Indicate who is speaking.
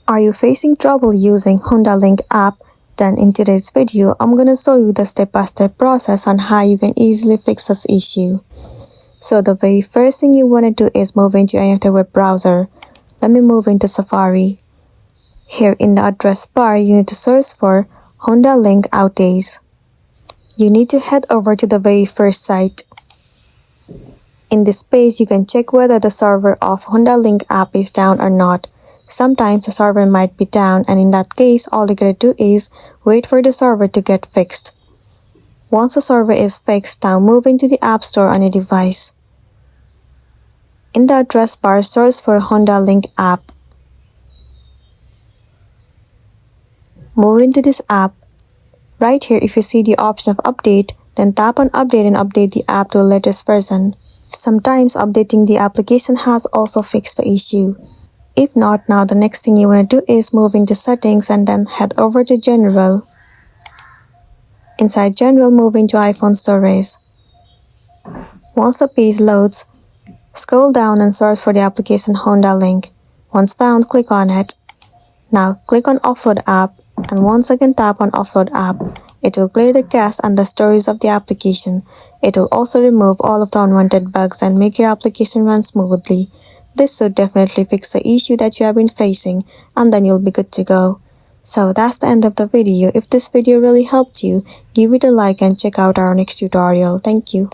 Speaker 1: Are you facing trouble using HondaLink app? Then in today's video, I'm gonna show you the step-by-step process on how you can easily fix this issue. So the very first thing you wanna do is move into any of the web browser. Let me move into Safari. Here in the address bar, you need to search for HondaLink outtays. You need to head over to the very first site. In this page, you can check whether the server of HondaLink app is down or not. Sometimes the server might be down, and in that case, all you gotta do is wait for the server to get fixed. Once the server is fixed, now move into the App Store on your device. In the address bar, search for HondaLink app. Move into this app. Right here, if you see the option of update, then tap on update and update the app to the latest version. Sometimes updating the application has also fixed the issue. If not, now the next thing you want to do is move into settings and then head over to general. Inside general, move into iPhone storage. Once the page loads, scroll down and search for the application HondaLink. Once found, click on it. Now click on offload app and once again tap on offload app. It will clear the cache and the storage of the application. It will also remove all of the unwanted bugs and make your application run smoothly. This should definitely fix the issue that you have been facing, and then you'll be good to go. So that's the end of the video. If this video really helped you, give it a like and check out our next tutorial. Thank you.